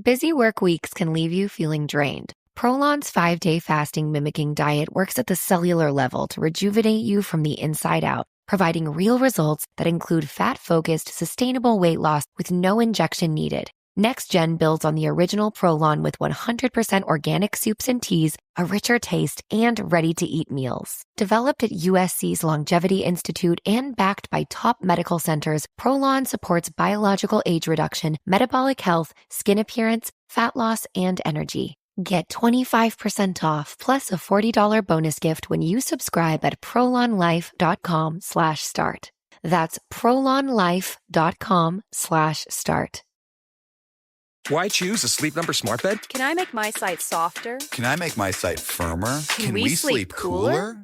Busy work weeks can leave you feeling drained. Prolon's 5-day fasting mimicking diet works at the cellular level to rejuvenate you from the inside out, providing real results that include fat-focused, sustainable weight loss with no injection needed. Next Gen builds on the original Prolon with 100% organic soups and teas, a richer taste, and ready-to-eat meals. Developed at USC's Longevity Institute and backed by top medical centers, Prolon supports biological age reduction, metabolic health, skin appearance, fat loss, and energy. Get 25% off plus a $40 bonus gift when you subscribe at prolonlife.com/start. That's prolonlife.com/start. Why choose a Sleep Number smart bed? Can I make my site softer? Can I make my site firmer? Can we sleep cooler?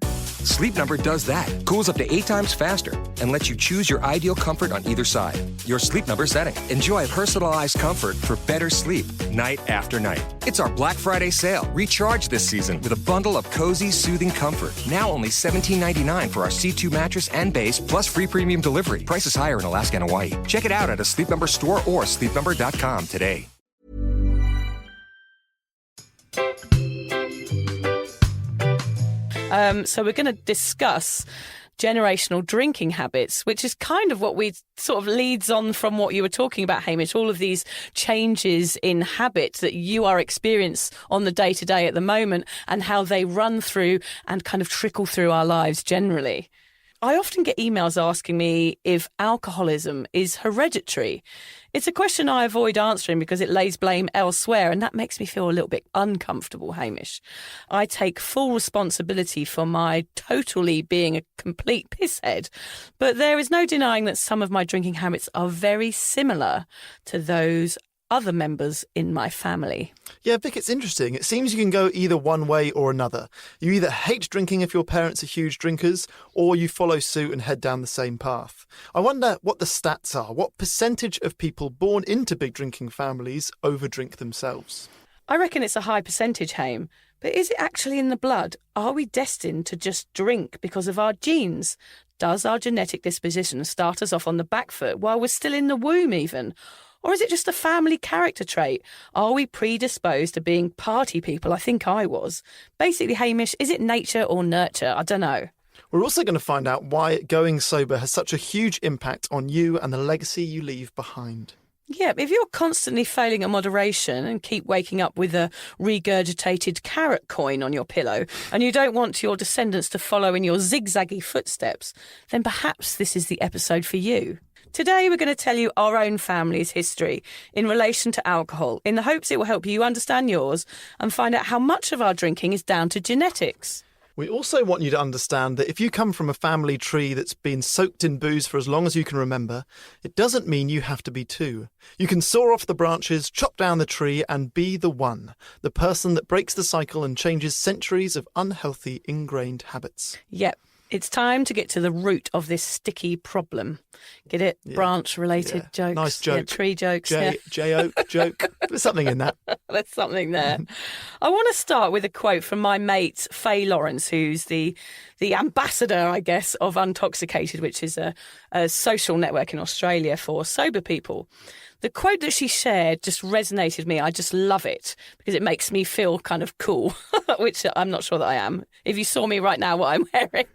Sleep Number does that. Cools up to 8 times faster and lets you choose your ideal comfort on either side. Your Sleep Number setting. Enjoy personalized comfort for better sleep night after night. It's our Black Friday sale. Recharge this season with a bundle of cozy, soothing comfort. Now only $17.99 for our C2 mattress and base, plus free premium delivery. Prices higher in Alaska and Hawaii. Check it out at a Sleep Number store or sleepnumber.com today. So we're going to discuss generational drinking habits, which is kind of what we sort of leads on from what you were talking about, Hamish, all of these changes in habits that you are experiencing on the day-to-day at the moment and how they run through and kind of trickle through our lives generally. I often get emails asking me if alcoholism is hereditary. It's a question I avoid answering because it lays blame elsewhere, and that makes me feel a little bit uncomfortable, Hamish. I take full responsibility for my totally being a complete pisshead, but there is no denying that some of my drinking habits are very similar to those other members in my family. Yeah, Vic, it's interesting. It seems you can go either one way or another. You either hate drinking if your parents are huge drinkers, or you follow suit and head down the same path. I wonder what the stats are. What percentage of people born into big drinking families overdrink themselves? I reckon it's a high percentage, Hame. But is it actually in the blood? Are we destined to just drink because of our genes? Does our genetic disposition start us off on the back foot while we're still in the womb even? Or is it just a family character trait? Are we predisposed to being party people? I think I was. Basically, Hamish, is it nature or nurture? I don't know. We're also going to find out why going sober has such a huge impact on you and the legacy you leave behind. Yeah, if you're constantly failing at moderation and keep waking up with a regurgitated carrot coin on your pillow and you don't want your descendants to follow in your zigzaggy footsteps, then perhaps this is the episode for you. Today, we're going to tell you our own family's history in relation to alcohol, in the hopes it will help you understand yours and find out how much of our drinking is down to genetics. We also want you to understand that if you come from a family tree that's been soaked in booze for as long as you can remember, it doesn't mean you have to be too. You can saw off the branches, chop down the tree and be the one, the person that breaks the cycle and changes centuries of unhealthy, ingrained habits. Yep. It's time to get to the root of this sticky problem. Get it? Yeah. Branch-related jokes. Nice joke. Yeah, tree jokes. J-oak joke. There's something in that. There's something there. I want to start with a quote from my mate, Faye Lawrence, who's the ambassador, I guess, of Untoxicated, which is a social network in Australia for sober people. The quote that she shared just resonated with me. I just love it because it makes me feel kind of cool, which I'm not sure that I am. If you saw me right now, what I'm wearing,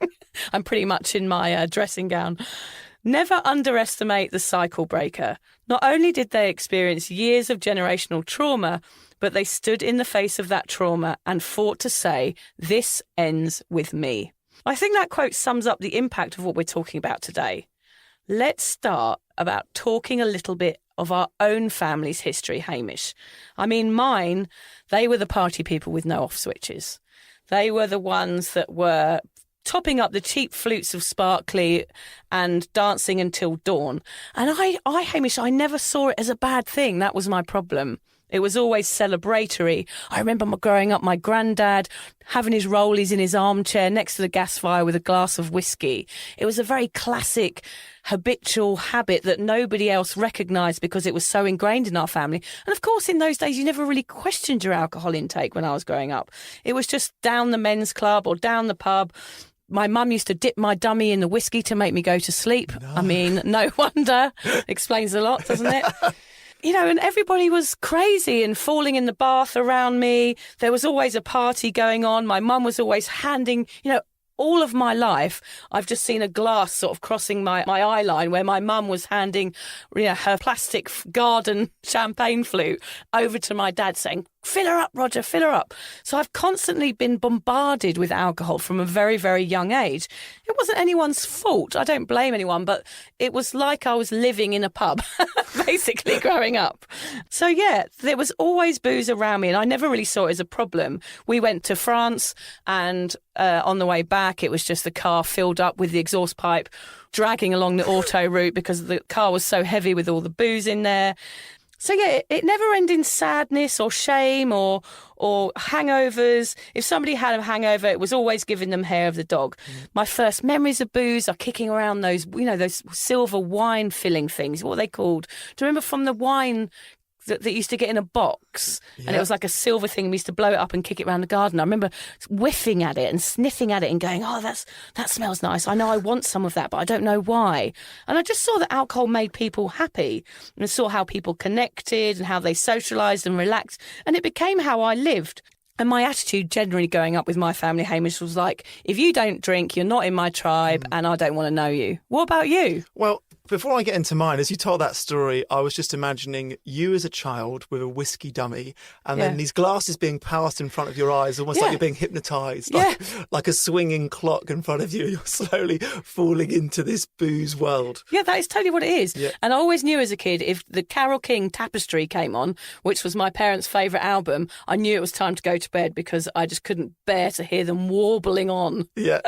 I'm pretty much in my dressing gown. Never underestimate the cycle breaker. Not only did they experience years of generational trauma, but they stood in the face of that trauma and fought to say, this ends with me. I think that quote sums up the impact of what we're talking about today. Let's start about talking a little bit of our own family's history, Hamish. I mean, mine, they were the party people with no off switches. They were the ones that were topping up the cheap flutes of sparkly and dancing until dawn. And I, Hamish, I never saw it as a bad thing. That was my problem. It was always celebratory. I remember growing up, my granddad having his rollies in his armchair next to the gas fire with a glass of whiskey. It was a very classic, habitual habit that nobody else recognised because it was so ingrained in our family. And of course, in those days, you never really questioned your alcohol intake when I was growing up. It was just down the men's club or down the pub. My mum used to dip my dummy in the whiskey to make me go to sleep. No. I mean, no wonder. Explains a lot, doesn't it? and everybody was crazy and falling in the bath around me. There was always a party going on. My mum was always handing, all of my life, I've just seen a glass sort of crossing my eye line where my mum was handing her plastic garden champagne flute over to my dad saying, "Fill her up, Roger, fill her up." So I've constantly been bombarded with alcohol from a very, very young age. It wasn't anyone's fault. I don't blame anyone, but it was like I was living in a pub, basically, growing up. So, yeah, there was always booze around me, and I never really saw it as a problem. We went to France, and on the way back, it was just the car filled up with the exhaust pipe, dragging along the auto route because the car was so heavy with all the booze in there. So, yeah, it never ended in sadness or shame or hangovers. If somebody had a hangover, it was always giving them hair of the dog. My first memories of booze are kicking around those, those silver wine filling things. What are they called? Do you remember from the wine that used to get in a box, and it was like a silver thing. We used to blow it up and kick it around the garden. I remember whiffing at it and sniffing at it and going, "Oh, that smells nice. I know I want some of that, but I don't know why." And I just saw that alcohol made people happy, and I saw how people connected and how they socialised and relaxed, and it became how I lived. And my attitude generally going up with my family, Hamish, was like, if you don't drink, you're not in my tribe and I don't want to know you. What about you? Well, before I get into mine, as you told that story, I was just imagining you as a child with a whiskey dummy and then these glasses being passed in front of your eyes, almost like you're being hypnotised, like a swinging clock in front of you. You're slowly falling into this booze world. Yeah, that is totally what it is. Yeah. And I always knew as a kid, if the Carole King Tapestry came on, which was my parents' favourite album, I knew it was time to go to bed because I just couldn't bear to hear them warbling on. Yeah.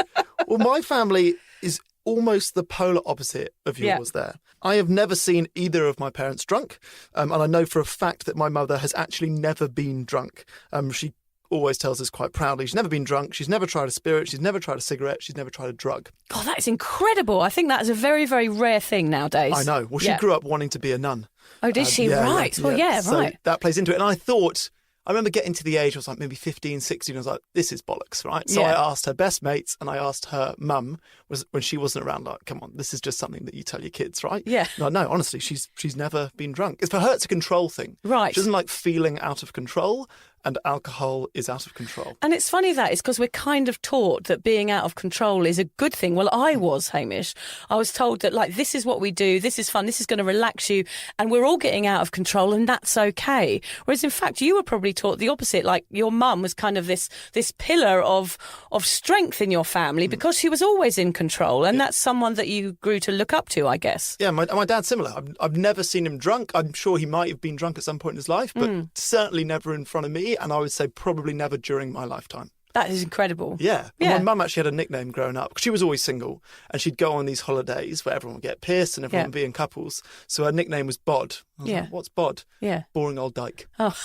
Well, my family is almost the polar opposite of yours there. I have never seen either of my parents drunk, and I know for a fact that my mother has actually never been drunk. She always tells us quite proudly she's never been drunk, she's never tried a spirit, she's never tried a cigarette, she's never tried a drug. God, that is incredible. I think that is a very, very rare thing nowadays. I know. Well, she grew up wanting to be a nun. Oh, did she? Right. Well, right. So that plays into it. And I remember getting to the age, I was like maybe 15, 16, I was like, this is bollocks, right? So I asked her best mates and I asked her mum, when she wasn't around, like, come on, this is just something that you tell your kids, right? Yeah. No, honestly, she's never been drunk. It's for her, it's a control thing. Right. She doesn't like feeling out of control, and alcohol is out of control. And it's funny that it's because we're kind of taught that being out of control is a good thing. Well, I was, Hamish. I was told that, like, this is what we do, this is fun, this is going to relax you, and we're all getting out of control, and that's okay. Whereas, in fact, you were probably taught the opposite. Like, your mum was kind of this pillar of strength in your family because she was always in control, and that's someone that you grew to look up to, I guess. Yeah, my dad's similar. I've never seen him drunk. I'm sure he might have been drunk at some point in his life, but certainly never in front of me, and I would say probably never during my lifetime. That is incredible. Yeah. My mum actually had a nickname growing up because she was always single, and she'd go on these holidays where everyone would get pissed and everyone would be in couples. So her nickname was Bod. I was like, what's Bod? Yeah. Boring old dyke. Oh.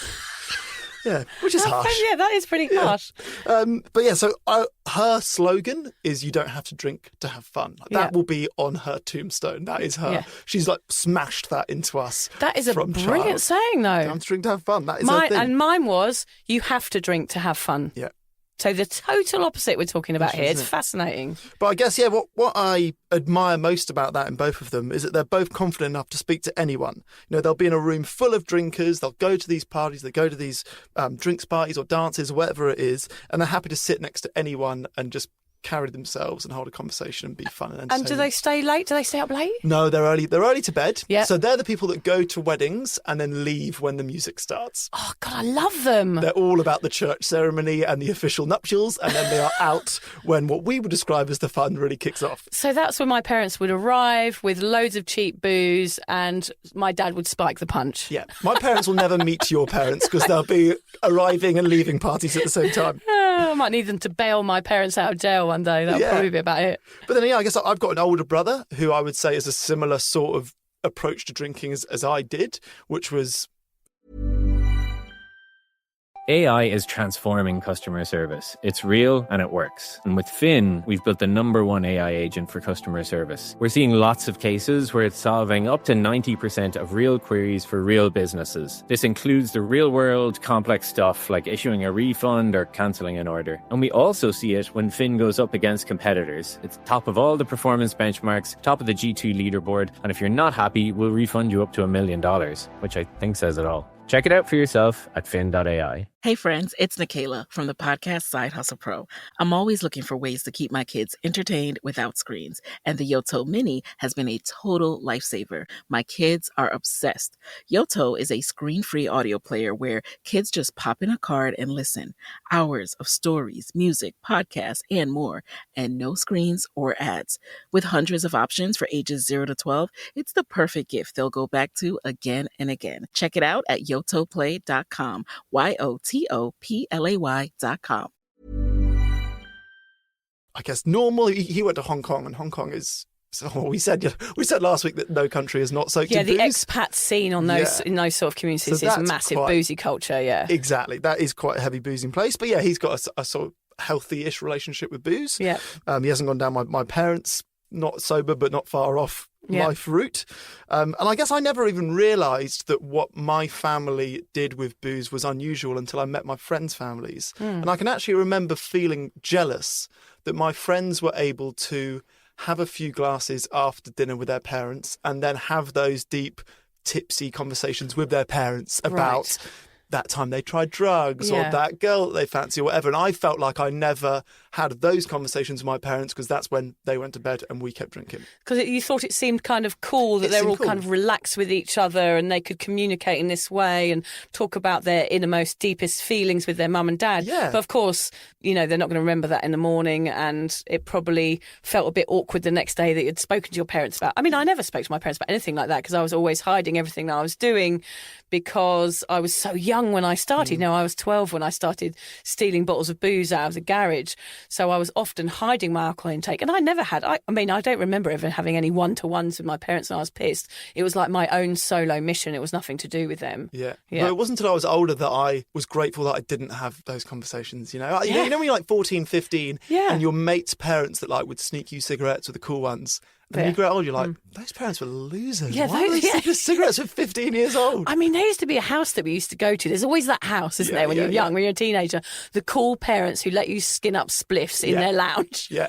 Yeah, which is harsh. Yeah, that is pretty harsh. But yeah, so her slogan is "You don't have to drink to have fun." That will be on her tombstone. That is her. Yeah. She's like smashed that into us. That is a brilliant saying, though. You don't have to drink to have fun. That is her thing. And mine was, "You have to drink to have fun." Yeah. So the total opposite we're talking about here. It's fascinating. But I guess, what I admire most about that in both of them is that they're both confident enough to speak to anyone. They'll be in a room full of drinkers. They'll go to these parties. They go to these drinks parties or dances or whatever it is. And they're happy to sit next to anyone and just carry themselves and hold a conversation and be fun and entertaining. And do they stay late? Do they stay up late? No, they're early to bed. Yeah. So they're the people that go to weddings and then leave when the music starts. Oh, God, I love them. They're all about the church ceremony and the official nuptials, and then they are out when what we would describe as the fun really kicks off. So that's when my parents would arrive with loads of cheap booze and my dad would spike the punch. Yeah. My parents will never meet your parents because they'll be arriving and leaving parties at the same time. I might need them to bail my parents out of jail one day. That'll probably be about it. But then, I guess I've got an older brother who I would say is a similar sort of approach to drinking as I did, which was... AI is transforming customer service. It's real and it works. And with Fin, we've built the #1 AI agent for customer service. We're seeing lots of cases where it's solving up to 90% of real queries for real businesses. This includes the real-world complex stuff like issuing a refund or cancelling an order. And we also see it when Fin goes up against competitors. It's top of all the performance benchmarks, top of the G2 leaderboard, and if you're not happy, we'll refund you up to $1 million, which I think says it all. Check it out for yourself at fin.ai. Hey friends, it's Nikayla from the podcast Side Hustle Pro. I'm always looking for ways to keep my kids entertained without screens, and the Yoto Mini has been a total lifesaver. My kids are obsessed. Yoto is a screen-free audio player where kids just pop in a card and listen. Hours of stories, music, podcasts, and more, and no screens or ads. With hundreds of options for ages 0 to 12, it's the perfect gift they'll go back to again and again. Check it out at yotoplay.com. YOTOPLAY.com. I guess normally he went to Hong Kong, and Hong Kong is. So we said last week that no country is not soaked in booze. Yeah, the expat scene on those in those sort of communities is massive boozy culture. Yeah, exactly. That is quite a heavy boozing place. But yeah, he's got a sort of healthy-ish relationship with booze. Yeah, he hasn't gone down my parents' not sober but not far off life route. And I guess I never even realised that what my family did with booze was unusual until I met my friends' families. And I can actually remember feeling jealous that my friends were able to have a few glasses after dinner with their parents and then have those deep, tipsy conversations with their parents about that time they tried drugs or that girl that they fancy or whatever. And I felt like I never had those conversations with my parents because that's when they went to bed and we kept drinking. Because you thought it seemed kind of cool that they were all kind of relaxed with each other and they could communicate in this way and talk about their innermost, deepest feelings with their mum and dad. Yeah. But of course, you know, they're not going to remember that in the morning, and it probably felt a bit awkward the next day that you'd spoken to your parents about. I mean, I never spoke to my parents about anything like that because I was always hiding everything that I was doing because I was so young when I started. You know, I was 12 when I started stealing bottles of booze out of the garage. So I was often hiding my alcohol intake. And I never had, I mean, I don't remember ever having any one-to-ones with my parents and I was pissed. It was like my own solo mission. It was nothing to do with them. Yeah. Well, it wasn't until I was older that I was grateful that I didn't have those conversations, you know? You know when you're like 14, 15 and your mate's parents that like would sneak you cigarettes with the cool ones. And when you grow old, you're like, those parents were losers. Yeah, why were they sneaking cigarettes at 15 years old? I mean, there used to be a house that we used to go to. There's always that house, isn't there, when you're young, when you're a teenager. The cool parents who let you skin up spliffs in their lounge. Yeah.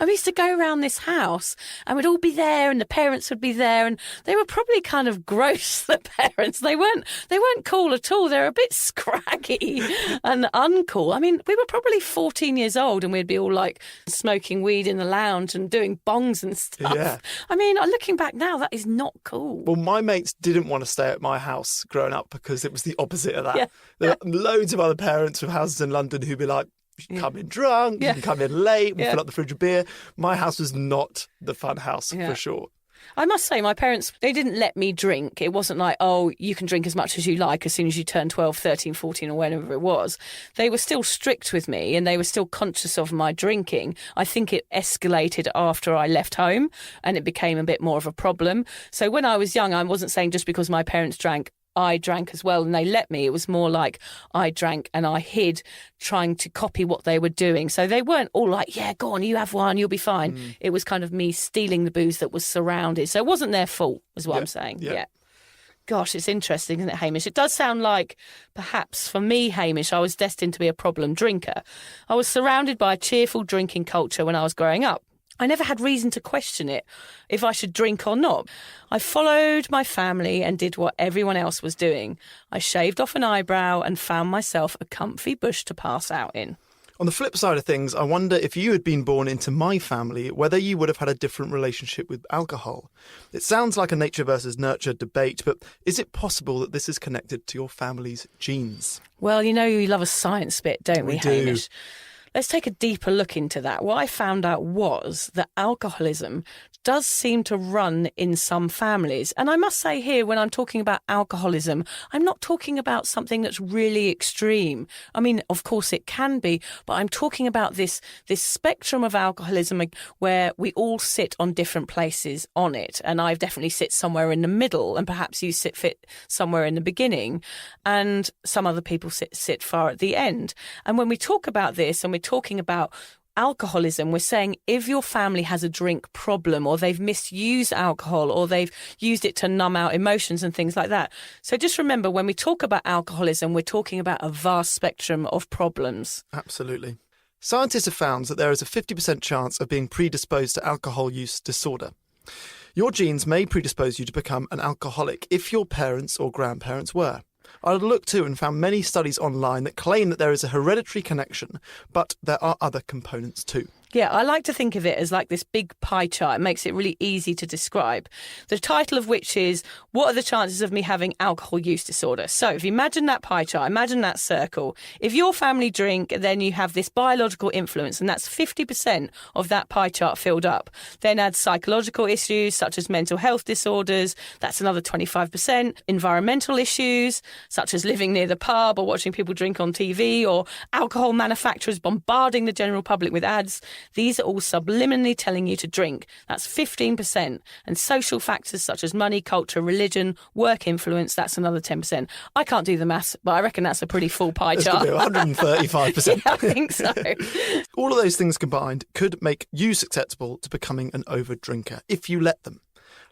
And we used to go around this house and we'd all be there and the parents would be there and they were probably kind of gross, the parents. They weren't cool at all. They were a bit scraggy and uncool. I mean, we were probably 14 years old and we'd be all like smoking weed in the lounge and doing bongs and stuff. Yeah. I mean, looking back now, that is not cool. Well, my mates didn't want to stay at my house growing up because it was the opposite of that. Yeah. There are loads of other parents with houses in London who'd be like, you can come in drunk, you can come in late, we'll fill up the fridge with beer. My house was not the fun house, for sure. I must say, my parents, they didn't let me drink. It wasn't like, oh, you can drink as much as you like as soon as you turn 12, 13, 14 or whenever it was. They were still strict with me and they were still conscious of my drinking. I think it escalated after I left home and it became a bit more of a problem. So when I was young, I wasn't saying just because my parents drank, I drank as well and they let me. It was more like I drank and I hid, trying to copy what they were doing. So they weren't all like, yeah, go on, you have one, you'll be fine. It was kind of me stealing the booze that was surrounded. So it wasn't their fault, is what I'm saying. Yeah. Gosh, it's interesting, isn't it, Hamish? It does sound like perhaps for me, Hamish, I was destined to be a problem drinker. I was surrounded by a cheerful drinking culture when I was growing up. I never had reason to question it, if I should drink or not. I followed my family and did what everyone else was doing. I shaved off an eyebrow and found myself a comfy bush to pass out in. On the flip side of things, I wonder if you had been born into my family, whether you would have had a different relationship with alcohol. It sounds like a nature versus nurture debate, but is it possible that this is connected to your family's genes? Well, you know, you love a science bit, don't we, Hamish? Let's take a deeper look into that. What I found out was that alcoholism does seem to run in some families. And I must say here, when I'm talking about alcoholism, I'm not talking about something that's really extreme. I mean, of course it can be, but I'm talking about this spectrum of alcoholism where we all sit on different places on it. And I definitely sit somewhere in the middle, and perhaps you fit somewhere in the beginning, and some other people sit far at the end. And when we talk about this and we're talking about alcoholism, we're saying if your family has a drink problem, or they've misused alcohol, or they've used it to numb out emotions and things like that. So just remember, when we talk about alcoholism, we're talking about a vast spectrum of problems. Absolutely. Scientists have found that there is a 50% chance of being predisposed to alcohol use disorder. Your genes may predispose you to become an alcoholic if your parents or grandparents were. I looked too and found many studies online that claim that there is a hereditary connection, but there are other components too. Yeah, I like to think of it as like this big pie chart. It makes it really easy to describe. The title of which is, what are the chances of me having alcohol use disorder? So if you imagine that pie chart, imagine that circle. If your family drink, then you have this biological influence, and that's 50% of that pie chart filled up. Then add psychological issues such as mental health disorders. That's another 25%. Environmental issues such as living near the pub or watching people drink on TV, or alcohol manufacturers bombarding the general public with ads. These are all subliminally telling you to drink. That's 15%. And social factors such as money, culture, religion, work influence, that's another 10%. I can't do the maths, but I reckon that's a pretty full pie chart. It's going to be 135%. Yeah, I think so. All of those things combined could make you susceptible to becoming an over-drinker if you let them.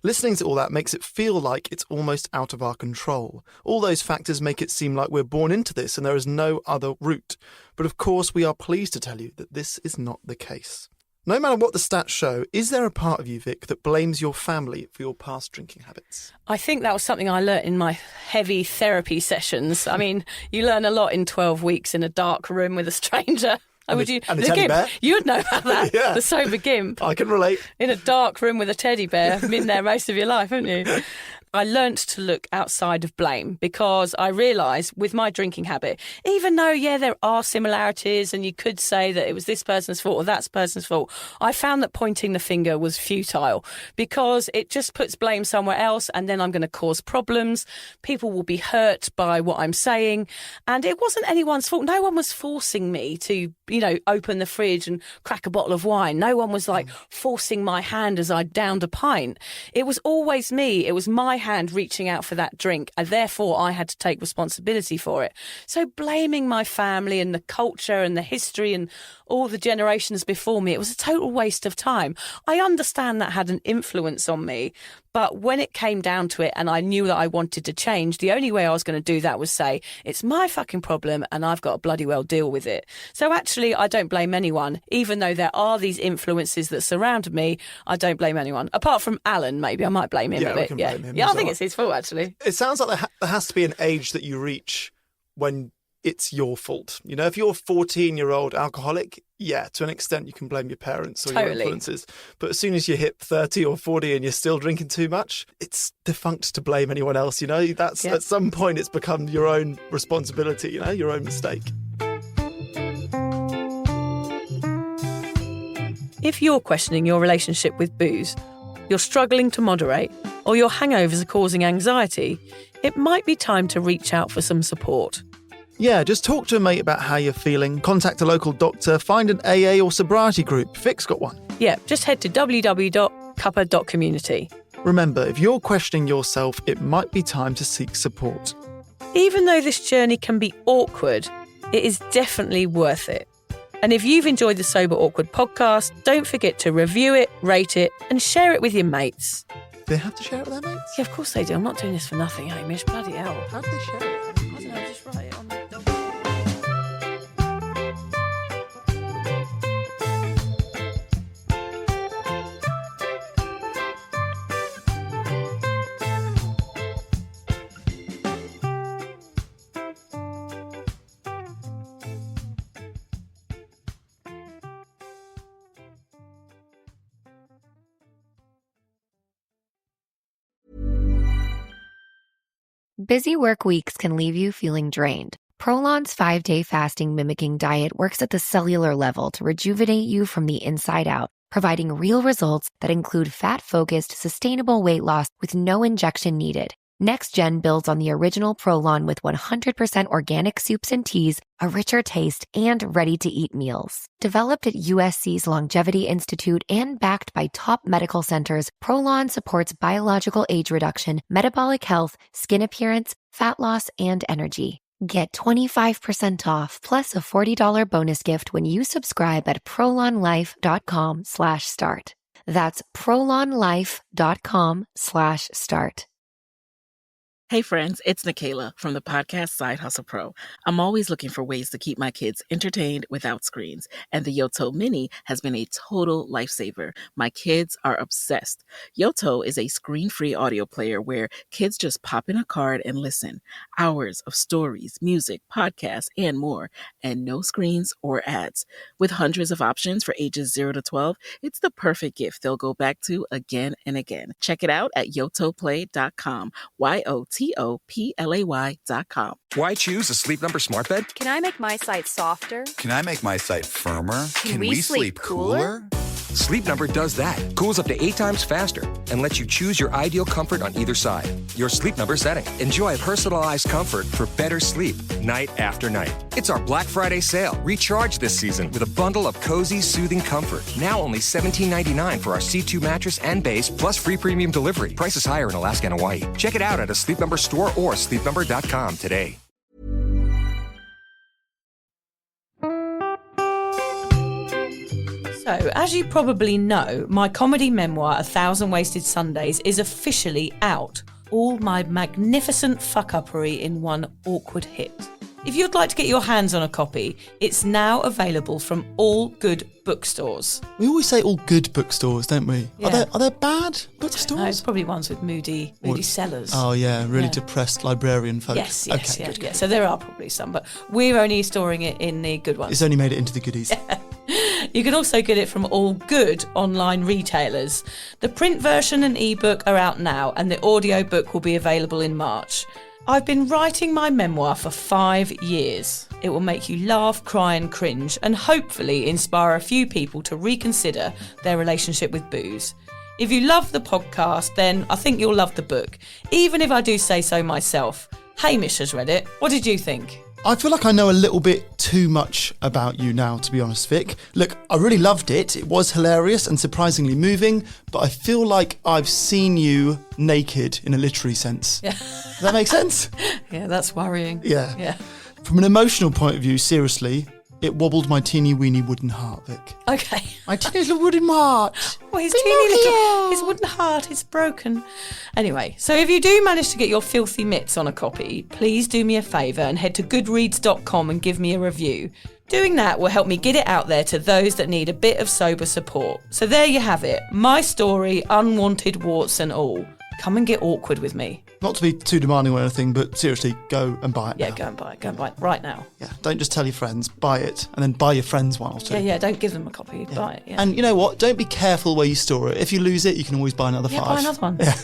Listening to all that makes it feel like it's almost out of our control. All those factors make it seem like we're born into this and there is no other route. But of course, we are pleased to tell you that this is not the case. No matter what the stats show, is there a part of you, Vic, that blames your family for your past drinking habits? I think that was something I learnt in my heavy therapy sessions. I mean, you learn a lot in 12 weeks in a dark room with a stranger. And would a you? teddy bear. You'd know about that. Yeah. The sober gimp. I can relate. In a dark room with a teddy bear. Been there most of your life, haven't you? I learnt to look outside of blame, because I realised with my drinking habit, even though, yeah, there are similarities and you could say that it was this person's fault or that person's fault, I found that pointing the finger was futile, because it just puts blame somewhere else, and then I'm going to cause problems. People will be hurt by what I'm saying, and it wasn't anyone's fault. No one was forcing me to, open the fridge and crack a bottle of wine. No one was like forcing my hand as I downed a pint. It was always me. It was my hand reaching out for that drink, and therefore I had to take responsibility for it. So blaming my family and the culture and the history and all the generations before me, it was a total waste of time. I understand that had an influence on me, but when it came down to it and I knew that I wanted to change, the only way I was going to do that was say, it's my fucking problem and I've got to bloody well deal with it. So actually, I don't blame anyone. Even though there are these influences that surround me, I don't blame anyone. Apart from Alan, maybe. I might blame him a bit. Blame him I as think well. it's his fault, actually. It sounds like there has to be an age that you reach when it's your fault. If you're a 14-year-old alcoholic, yeah, to an extent you can blame your parents or your influences. But as soon as you hit 30 or 40 and you're still drinking too much, it's defunct to blame anyone else. That's at some point it's become your own responsibility, your own mistake. If you're questioning your relationship with booze, you're struggling to moderate, or your hangovers are causing anxiety, it might be time to reach out for some support. Yeah, just talk to a mate about how you're feeling, contact a local doctor, find an AA or sobriety group. Vic's got one. Yeah, just head to www.cuppa.community. Remember, if you're questioning yourself, it might be time to seek support. Even though this journey can be awkward, it is definitely worth it. And if you've enjoyed the Sober Awkward podcast, don't forget to review it, rate it, and share it with your mates. Do they have to share it with their mates? Yeah, of course they do. I'm not doing this for nothing, Hamish. Bloody hell. How do they share it? I don't know, just write it on the document. Busy work weeks can leave you feeling drained. Prolon's 5-day fasting mimicking diet works at the cellular level to rejuvenate you from the inside out, providing real results that include fat-focused, sustainable weight loss with no injection needed. Next Gen builds on the original Prolon with 100% organic soups and teas, a richer taste, and ready-to-eat meals. Developed at USC's Longevity Institute and backed by top medical centers, Prolon supports biological age reduction, metabolic health, skin appearance, fat loss, and energy. Get 25% off plus a $40 bonus gift when you subscribe at prolonlife.com/start. That's prolonlife.com/start. Hey friends, it's Nikayla from the podcast Side Hustle Pro. I'm always looking for ways to keep my kids entertained without screens, and the Yoto Mini has been a total lifesaver. My kids are obsessed. Yoto is a screen-free audio player where kids just pop in a card and listen. Hours of stories, music, podcasts, and more, and no screens or ads. With hundreds of options for ages 0 to 12, it's the perfect gift they'll go back to again and again. Check it out at yotoplay.com. YOTOPLAY.com. Why choose a Sleep Number smart bed? Can I make my site softer? Can I make my site firmer? Can we sleep cooler? Sleep Number does that. Cools up to 8 times faster and lets you choose your ideal comfort on either side. Your Sleep Number setting. Enjoy personalized comfort for better sleep night after night. It's our Black Friday sale. Recharge this season with a bundle of cozy, soothing comfort. Now only $17.99 for our C2 mattress and base, plus free premium delivery. Prices higher in Alaska and Hawaii. Check it out at a Sleep Number store or sleepnumber.com today. So, as you probably know, my comedy memoir, 1,000 Wasted Sundays, is officially out. All my magnificent fuck-uppery in one awkward hit. If you'd like to get your hands on a copy, it's now available from all good bookstores. We always say all good bookstores, don't we? Yeah. Are there bad bookstores? No, it's probably ones with moody sellers. Oh, yeah, really Yeah. depressed librarian folk. Yes, Okay, yeah, good. yeah. So there are probably some, but we're only storing it in the good ones. It's only made it into the goodies. You can also get it from all good online retailers. The print version and ebook are out now, and the audiobook will be available in March. I've been writing my memoir for 5 years. It will make you laugh, cry and cringe, and hopefully inspire a few people to reconsider their relationship with booze. If you love the podcast, then I think you'll love the book, even if I do say so myself. Hamish has read it. What did you think? I feel like I know a little bit too much about you now, to be honest, Vic. Look, I really loved it. It was hilarious and surprisingly moving, but I feel like I've seen you naked in a literary sense. Yeah. Does that make sense? Yeah, that's worrying. Yeah. Yeah. From an emotional point of view, seriously, it wobbled my teeny weeny wooden heart, Vic. Okay. My teeny little wooden heart. Well, his teeny little, his wooden heart is broken. Anyway, so if you do manage to get your filthy mitts on a copy, please do me a favour and head to goodreads.com and give me a review. Doing that will help me get it out there to those that need a bit of sober support. So there you have it. My story, unwanted warts and all. Come and get awkward with me. Not to be too demanding or anything, but seriously, go and buy it Yeah, now. go and buy it. Go and buy it right now. Yeah, don't just tell your friends, buy it, and then buy your friends one or two. Yeah, don't give them a copy. Buy it, yeah. And you know what? Don't be careful where you store it. If you lose it, you can always buy another 5. Buy another one. Yeah.